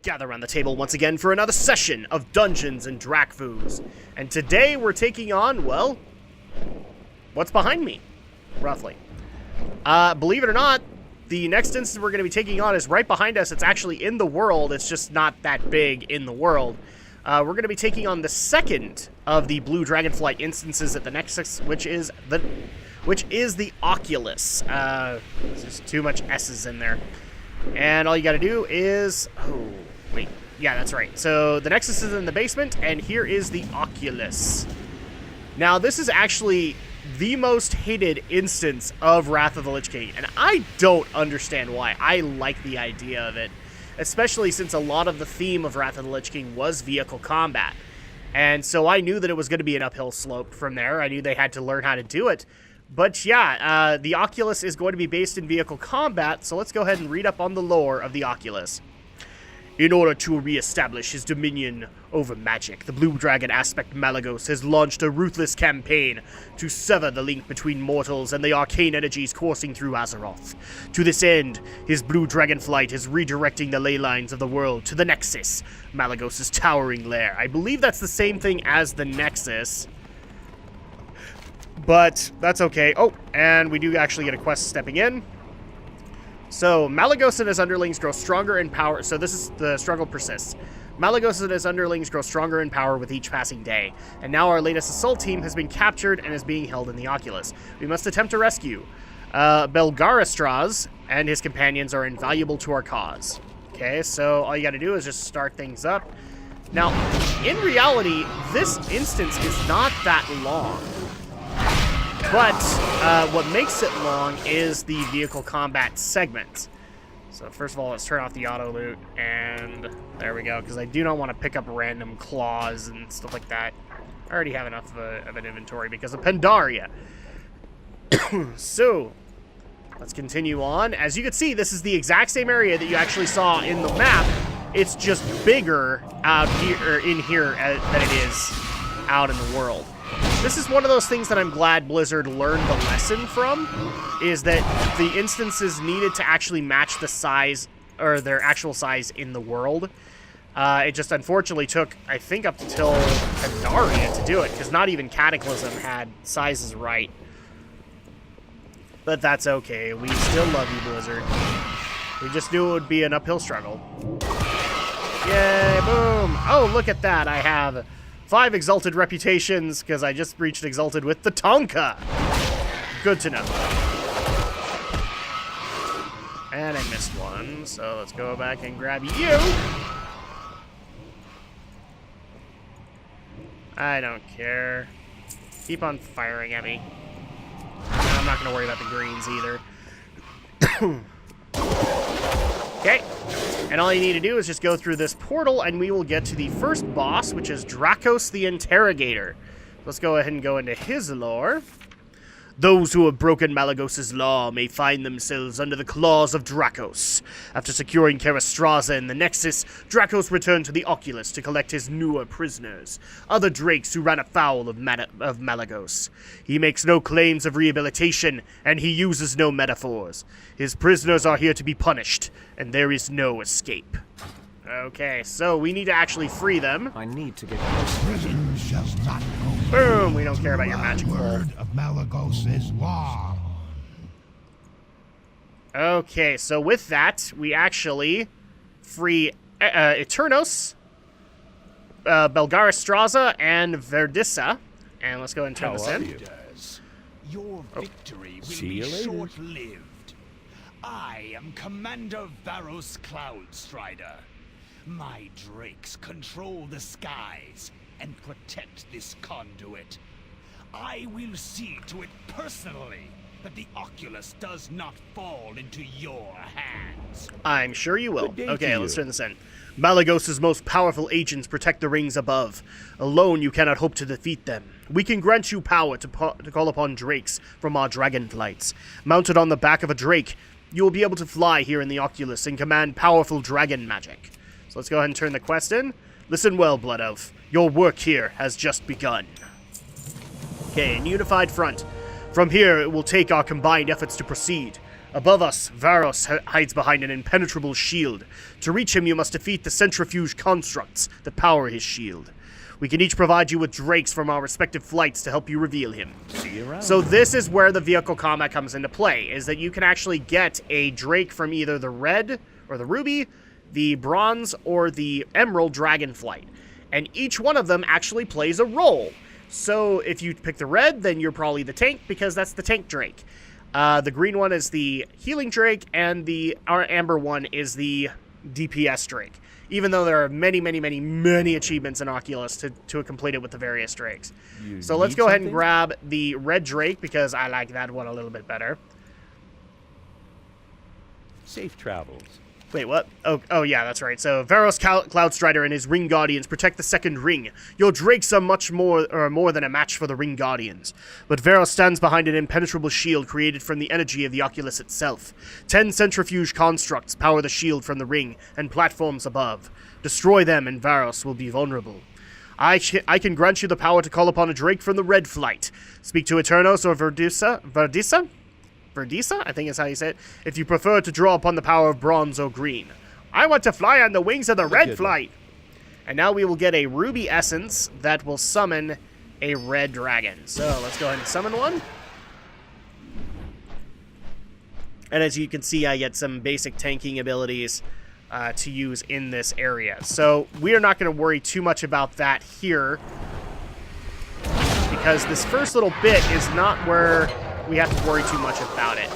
gather around the table once again for another session of Dungeons and Drakfus. And today we're taking on, well, what's behind me, roughly. Believe it or not, the next instance we're going to be taking on is right behind us. It's actually in the world. It's just not that big in the world. We're going to be taking on the second of the Blue Dragonflight instances at the Nexus, which is the Oculus. There's too much S's in there. And all you got to do is... Oh, wait. Yeah, that's right. So the Nexus is in the basement, and here is the Oculus. Now, this is actually the most hated instance of Wrath of the Lich King, and I don't understand why. I like the idea of it, especially since a lot of the theme of Wrath of the Lich King was vehicle combat. And so I knew that it was going to be an uphill slope from there. I knew they had to learn how to do it. But yeah, the Oculus is going to be based in vehicle combat, so let's go ahead and read up on the lore of the Oculus. In order to re-establish his dominion over magic, the Blue Dragon Aspect Malygos has launched a ruthless campaign to sever the link between mortals and the arcane energies coursing through Azeroth. To this end, his Blue Dragonflight is redirecting the ley lines of the world to the Nexus, Malygos' towering lair. I believe that's the same thing as the Nexus, but that's okay. Oh, and we do actually get a quest stepping in. So, Malygos and his underlings grow stronger in power. So this is the struggle persists. Malygos and his underlings grow stronger in power with each passing day. And now our latest assault team has been captured and is being held in the Oculus. We must attempt to rescue. Belgarastraz and his companions are invaluable to our cause. Okay, so all you gotta do is just start things up. Now, in reality, this instance is not that long. But what makes it long is the vehicle combat segment. So first of all, let's turn off the auto loot, and there we go, because I do not want to pick up random claws and stuff like that. I already have enough of an inventory because of Pandaria. So, let's continue on. As you can see, this is the exact same area that you actually saw in the map. It's just bigger out here, or in here, than it is out in the world. This is one of those things that I'm glad Blizzard learned the lesson from, is that the instances needed to actually match the size, or their actual size in the world. It just unfortunately took, I think, up until Pandaria to do it, because not even Cataclysm had sizes right. But that's okay. We still love you, Blizzard. We just knew it would be an uphill struggle. Yay, boom! Oh, look at that. I have 5 Exalted reputations, because I just reached Exalted with the Tonka. Good to know. And I missed one, so let's go back and grab you. I don't care. Keep on firing at me. I'm not going to worry about the greens either. Okay. And all you need to do is just go through this portal, and we will get to the first boss, which is Drakos the Interrogator. Let's go ahead and go into his lore. Those who have broken Malygos' law may find themselves under the claws of Drakos. After securing Karastraza in the Nexus, Drakos returned to the Oculus to collect his newer prisoners, other drakes who ran afoul of Malygos. He makes no claims of rehabilitation, and he uses no metaphors. His prisoners are here to be punished, and there is no escape. Okay, so we need to actually free them. I need to get Prison shall not go. Boom! We don't care about your magic pole. Word of Malygos' law. Okay, so with that, we actually free Eternos, Belgarastraza, and Verdissa. And let's go ahead and turn this in. Your victory will be short-lived. I am Commander Varos Cloudstrider. My drakes control the skies and protect this conduit. I will see to it personally that the Oculus does not fall into your hands. I'm sure you will. Okay, let's turn this in. Malygos' most powerful agents protect the rings above. Alone, you cannot hope to defeat them. We can grant you power to call upon drakes from our dragonflights. Mounted on the back of a drake, you will be able to fly here in the Oculus and command powerful dragon magic. So let's go ahead and turn the quest in. Listen well, Blood Elf. Your work here has just begun. Okay, in unified front. From here, it will take our combined efforts to proceed. Above us, Varos hides behind an impenetrable shield. To reach him, you must defeat the centrifuge constructs that power his shield. We can each provide you with drakes from our respective flights to help you reveal him. See you around. So this is where the vehicle combat comes into play, is that you can actually get a drake from either the red or the ruby, the bronze, or the emerald dragonflight. And each one of them actually plays a role. So if you pick the red, then you're probably the tank, because that's the tank drake. The green one is the healing drake, and our amber one is the DPS drake. Even though there are many, many, many, many achievements in Oculus to complete it with the various drakes. So let's go ahead and grab the red drake, because I like that one a little bit better. Safe travels. Wait, what? Oh yeah, that's right. So Varos Cloud Strider and his Ring Guardians protect the second ring. Your drakes are much more than a match for the Ring Guardians. But Varos stands behind an impenetrable shield created from the energy of the Oculus itself. 10 centrifuge constructs power the shield from the ring and platforms above. Destroy them and Varos will be vulnerable. I can grant you the power to call upon a drake from the red flight. Speak to Eternos or Verdisa? Verdisa, I think is how you say it, if you prefer to draw upon the power of bronze or green. I want to fly on the wings of the red flight. And now we will get a ruby essence that will summon a red dragon. So let's go ahead and summon one. And as you can see, I get some basic tanking abilities to use in this area. So we are not going to worry too much about that here, because this first little bit is not where we have to worry too much about it.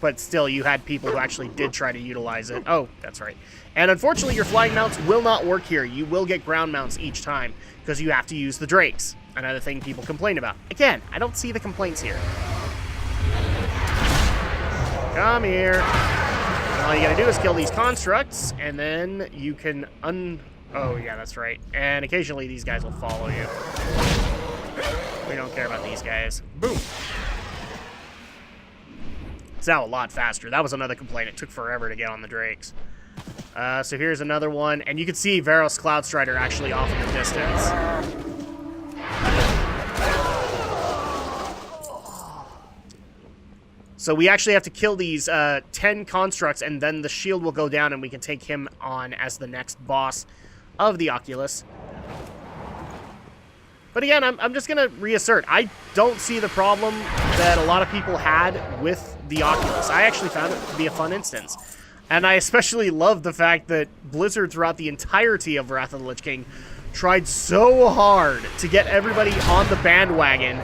But still, you had people who actually did try to utilize it. Oh, that's right. And unfortunately, your flying mounts will not work here. You will get ground mounts each time, because you have to use the drakes. Another thing people complain about. Again, I don't see the complaints here. Come here. And all you gotta do is kill these constructs, and then you can Oh, yeah, that's right. And occasionally, these guys will follow you. We don't care about these guys. Boom. It's now a lot faster. That was another complaint. It took forever to get on the drakes. So here's another one. And you can see Varos Cloud Strider actually off in the distance. So we actually have to kill these 10 constructs, and then the shield will go down, and we can take him on as the next boss of the Oculus. But again, I'm just going to reassert, I don't see the problem that a lot of people had with the Oculus. I actually found it to be a fun instance. And I especially love the fact that Blizzard, throughout the entirety of Wrath of the Lich King, tried so hard to get everybody on the bandwagon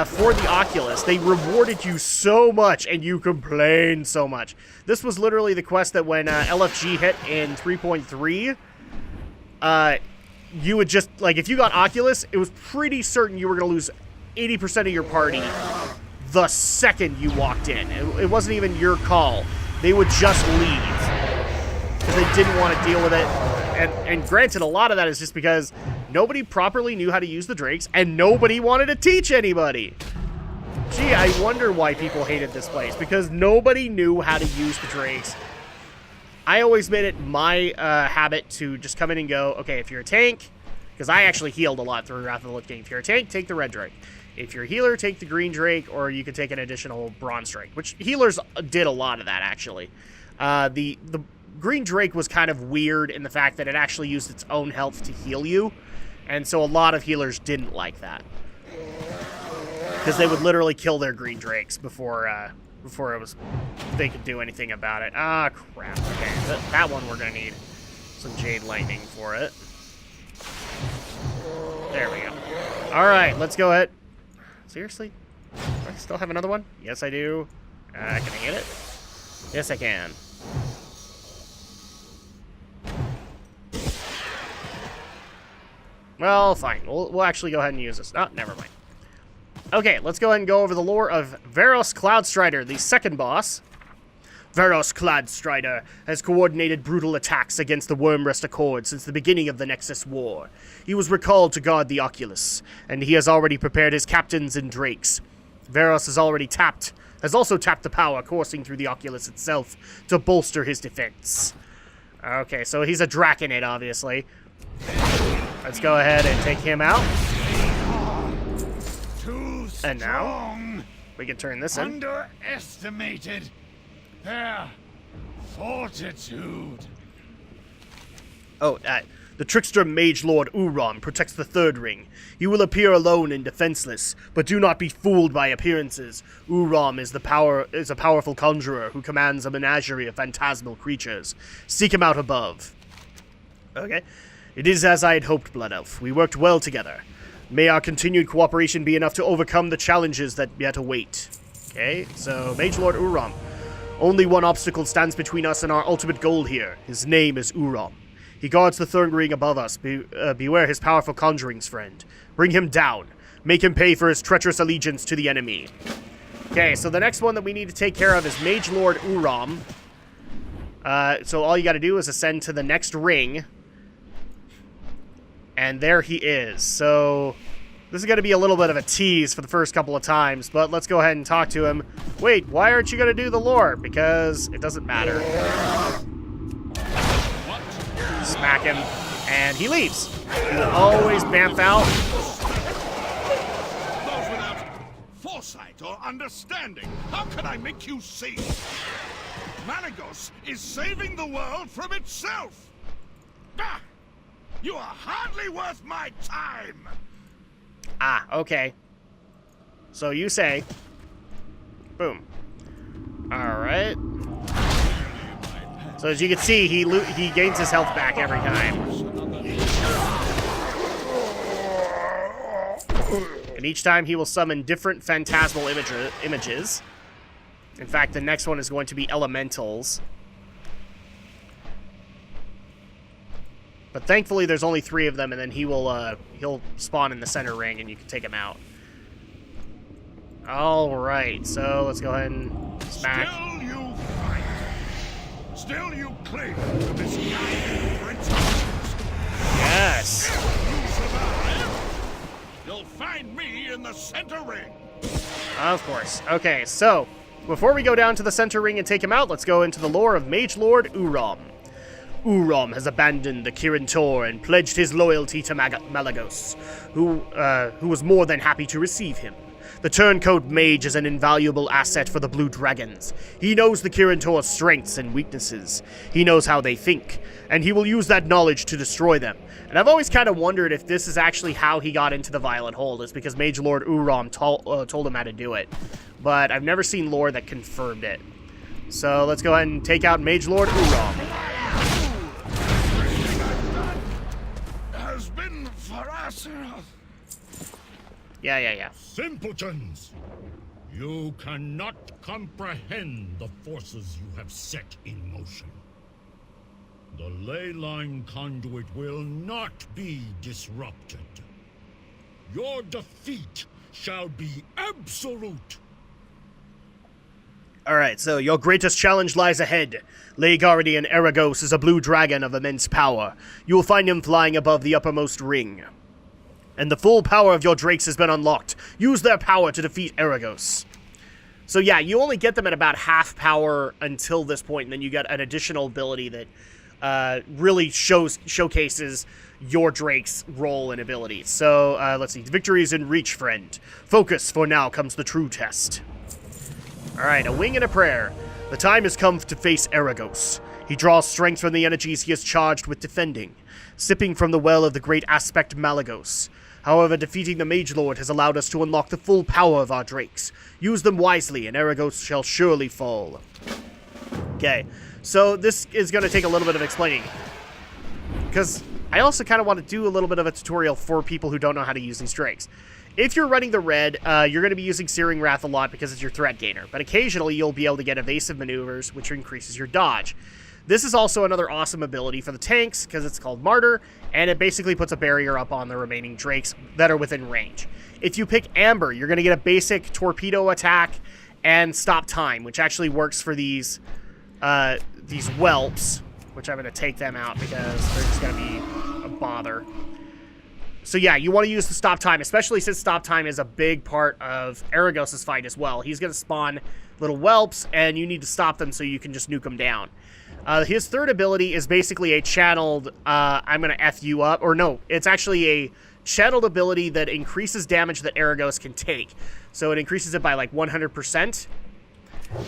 for the Oculus. They rewarded you so much, and you complained so much. This was literally the quest that when LFG hit in 3.3, you would just, like, if you got Oculus, it was pretty certain you were going to lose 80% of your party the second you walked in. It wasn't even your call. They would just leave because they didn't want to deal with it. And granted, a lot of that is just because nobody properly knew how to use the drakes, and nobody wanted to teach anybody. Gee, I wonder why people hated this place, because nobody knew how to use the drakes. I always made it my habit to just come in and go, okay, if you're a tank, because I actually healed a lot through Wrath of the Lich King. If you're a tank, take the red drake. If you're a healer, take the green drake, or you can take an additional bronze drake, which healers did a lot of that, actually. The green drake was kind of weird in the fact that it actually used its own health to heal you, and so a lot of healers didn't like that, because they would literally kill their green drakes before they could do anything about it. Ah, crap. Okay, that one we're gonna need some Jade Lightning for it. There we go. All right, let's go ahead. Seriously? Do I still have another one? Yes, I do. Can I hit it? Yes, I can. Well, fine. We'll actually go ahead and use this. Oh, never mind. Okay, let's go ahead and go over the lore of Varos Cloud Strider, the second boss. Varos Cloud Strider has coordinated brutal attacks against the Wormrest Accord since the beginning of the Nexus War. He was recalled to guard the Oculus, and he has already prepared his captains and drakes. Varos has also tapped the power coursing through the Oculus itself to bolster his defense. Okay, so he's a Draconid, obviously. Let's go ahead and take him out. And now, We can turn this in. Underestimated their fortitude. Oh, the trickster Mage Lord Uram protects the third ring. He will appear alone and defenseless, but do not be fooled by appearances. Uram is a powerful conjurer who commands a menagerie of phantasmal creatures. Seek him out above. Okay. It is as I had hoped, Blood Elf. We worked well together. May our continued cooperation be enough to overcome the challenges that yet await. Okay, so Mage Lord Uram. Only one obstacle stands between us and our ultimate goal here. His name is Uram. He guards the third ring above us. Beware his powerful conjurings, friend. Bring him down. Make him pay for his treacherous allegiance to the enemy. Okay, so the next one that we need to take care of is Mage Lord Uram. So all you gotta do is ascend to the next ring. And there he is. So this is going to be a little bit of a tease for the first couple of times, but let's go ahead and talk to him. Wait, why aren't you going to do the lore? Because it doesn't matter. Smack him, and he leaves. He will always bamf out. Those without foresight or understanding, how can I make you see? Malagos is saving the world from itself. Bah! You are hardly worth my time! Ah, okay. So you say. Boom. Alright. So as you can see, he gains his health back every time. And each time he will summon different phantasmal images. In fact, the next one is going to be elementals. But thankfully, there's only 3 of them, and then he'll spawn in the center ring, and you can take him out. All right, so let's go ahead and smack. Still you fight. Still you cling to this guiding principles. Yes. You survive. You'll find me in the center ring. Of course. Okay, so before we go down to the center ring and take him out, let's go into the lore of Mage Lord Uram. Uram has abandoned the Kirin Tor and pledged his loyalty to Malagos, who was more than happy to receive him. The turncoat mage is an invaluable asset for the Blue Dragons. He knows the Kirin Tor's strengths and weaknesses. He knows how they think, and he will use that knowledge to destroy them. And I've always kind of wondered if this is actually how he got into the Violet Hold, is because Mage Lord Uram told him how to do it. But I've never seen lore that confirmed it. So let's go ahead and take out Mage Lord Uram. Has been for us. Yeah. Simpletons! You cannot comprehend the forces you have set in motion. The ley line conduit will not be disrupted. Your defeat shall be absolute. Alright, so your greatest challenge lies ahead. Ley Guardian Aragos is a blue dragon of immense power. You will find him flying above the uppermost ring. And the full power of your drakes has been unlocked. Use their power to defeat Aragos. So yeah, you only get them at about half power until this point, and then you get an additional ability that really showcases your drake's role and abilities. So, let's see. Victory is in reach, friend. Focus, for now comes the true test. Alright, a wing and a prayer. The time has come to face Aragos. He draws strength from the energies he is charged with defending, sipping from the well of the great aspect Malagos. However, defeating the Mage Lord has allowed us to unlock the full power of our drakes. Use them wisely, and Aragos shall surely fall. Okay, so this is going to take a little bit of explaining, because I also kind of want to do a little bit of a tutorial for people who don't know how to use these drakes. If you're running the red, you're going to be using Searing Wrath a lot because it's your threat gainer, but occasionally you'll be able to get evasive maneuvers, which increases your dodge. This is also another awesome ability for the tanks, because it's called Martyr, and it basically puts a barrier up on the remaining drakes that are within range. If you pick Amber, you're going to get a basic torpedo attack and stop time, which actually works for these whelps, which I'm going to take them out because they're just going to be a bother. So yeah, you want to use the stop time, especially since stop time is a big part of Aragos' fight as well. He's going to spawn little whelps, and you need to stop them so you can just nuke them down. His third ability is basically a channeled, I'm going to F you up, or no, it's actually a channeled ability that increases damage that Aragos can take. So it increases it by like 100%.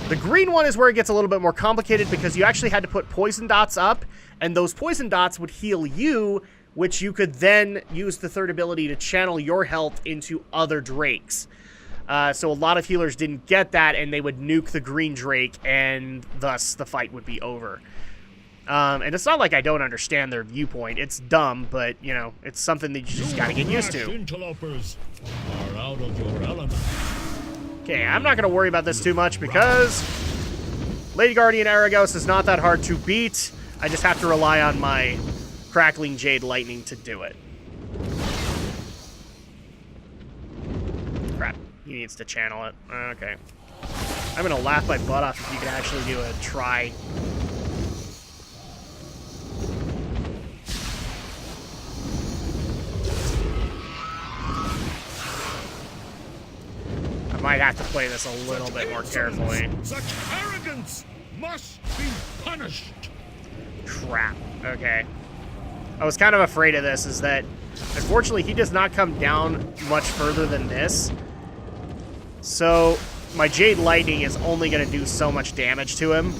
The green one is where it gets a little bit more complicated because you actually had to put poison dots up, and those poison dots would heal you, which you could then use the third ability to channel your health into other drakes. So a lot of healers didn't get that, and they would nuke the green drake, and thus the fight would be over. And it's not like I don't understand their viewpoint. It's dumb, but, you know, it's something that you just gotta get used to. Interlopers are out of your element. Okay, I'm not gonna worry about this too much because Lady Guardian Aragos is not that hard to beat. I just have to rely on my Crackling Jade Lightning to do it. Crap, he needs to channel it. Okay. I'm gonna laugh my butt off if you can actually do a try. I might have to play this a little bit more carefully. Such arrogance must be punished. Crap. Okay. I was kind of afraid of this, is that unfortunately he does not come down much further than this. So my Jade Lightning is only going to do so much damage to him.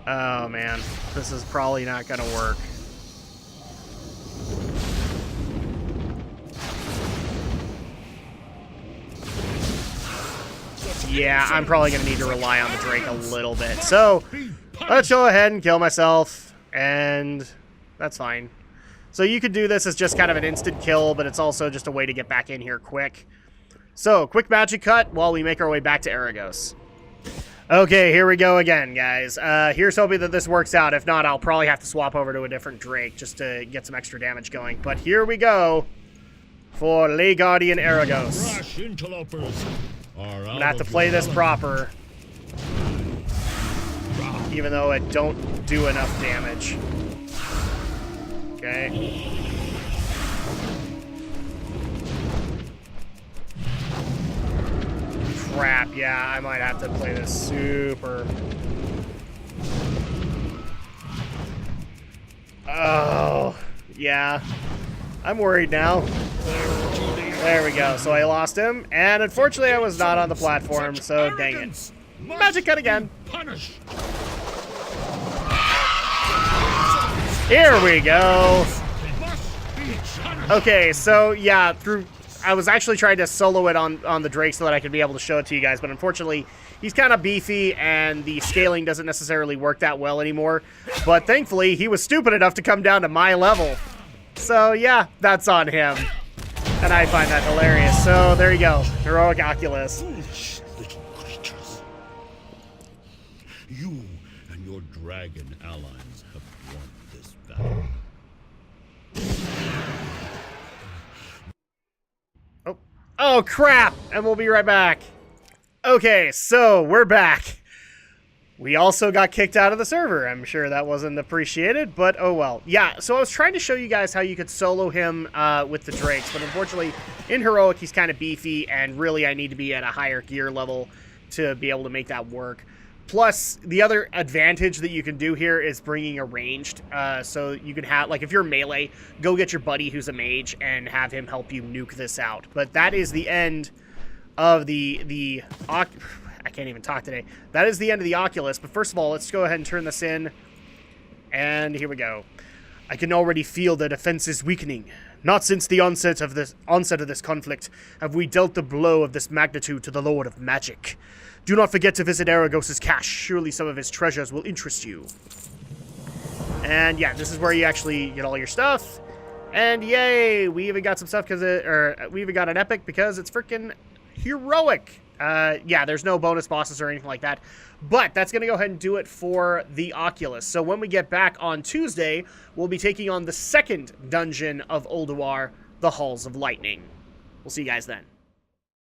Oh man, this is probably not going to work. Yeah, I'm probably going to need to rely on the Drake a little bit. So, let's go ahead and kill myself, and that's fine. So you could do this as just kind of an instant kill, but it's also just a way to get back in here quick. So, quick magic cut while we make our way back to Aragos. Okay, here we go again, guys. Here's hoping that this works out. If not, I'll probably have to swap over to a different Drake just to get some extra damage going. But here we go for Lady Guardian Aragos. Rash interlopers are I'm out gonna have to of play your this element. proper, even though it don't do enough damage. Okay. Crap, yeah, I might have to play this super. Oh, yeah. I'm worried now. There we go. So I lost him, and unfortunately I was not on the platform, so dang it. Magic cut again. Punished. Here we go. Okay, so yeah, I was actually trying to solo it on the Drake so that I could be able to show it to you guys, but unfortunately he's kind of beefy and the scaling doesn't necessarily work that well anymore. But thankfully he was stupid enough to come down to my level. So yeah, that's on him. And I find that hilarious. So there you go. Heroic Oculus. Foolish little creatures. You and your dragon allies have won this battle. Oh crap! And we'll be right back. Okay, so we're back. We also got kicked out of the server. I'm sure that wasn't appreciated, but oh well. Yeah, so I was trying to show you guys how you could solo him with the Drakes, but unfortunately, in Heroic, he's kind of beefy, and really I need to be at a higher gear level to be able to make that work. Plus, the other advantage that you can do here is bringing a ranged, so you can have, like, if you're melee, go get your buddy who's a mage and have him help you nuke this out. But that is the end of I can't even talk today. That is the end of the Oculus, but first of all, let's go ahead and turn this in. And here we go. I can already feel the defense is weakening. Not since the onset of this conflict have we dealt the blow of this magnitude to the Lord of Magic. Do not forget to visit Aragos' cache. Surely some of his treasures will interest you. And yeah, this is where you actually get all your stuff. And yay, we even got some stuff we even got an epic because it's freaking heroic. Yeah, there's no bonus bosses or anything like that. But that's going to go ahead and do it for the Oculus. So when we get back on Tuesday, we'll be taking on the second dungeon of Ulduar, the Halls of Lightning. We'll see you guys then.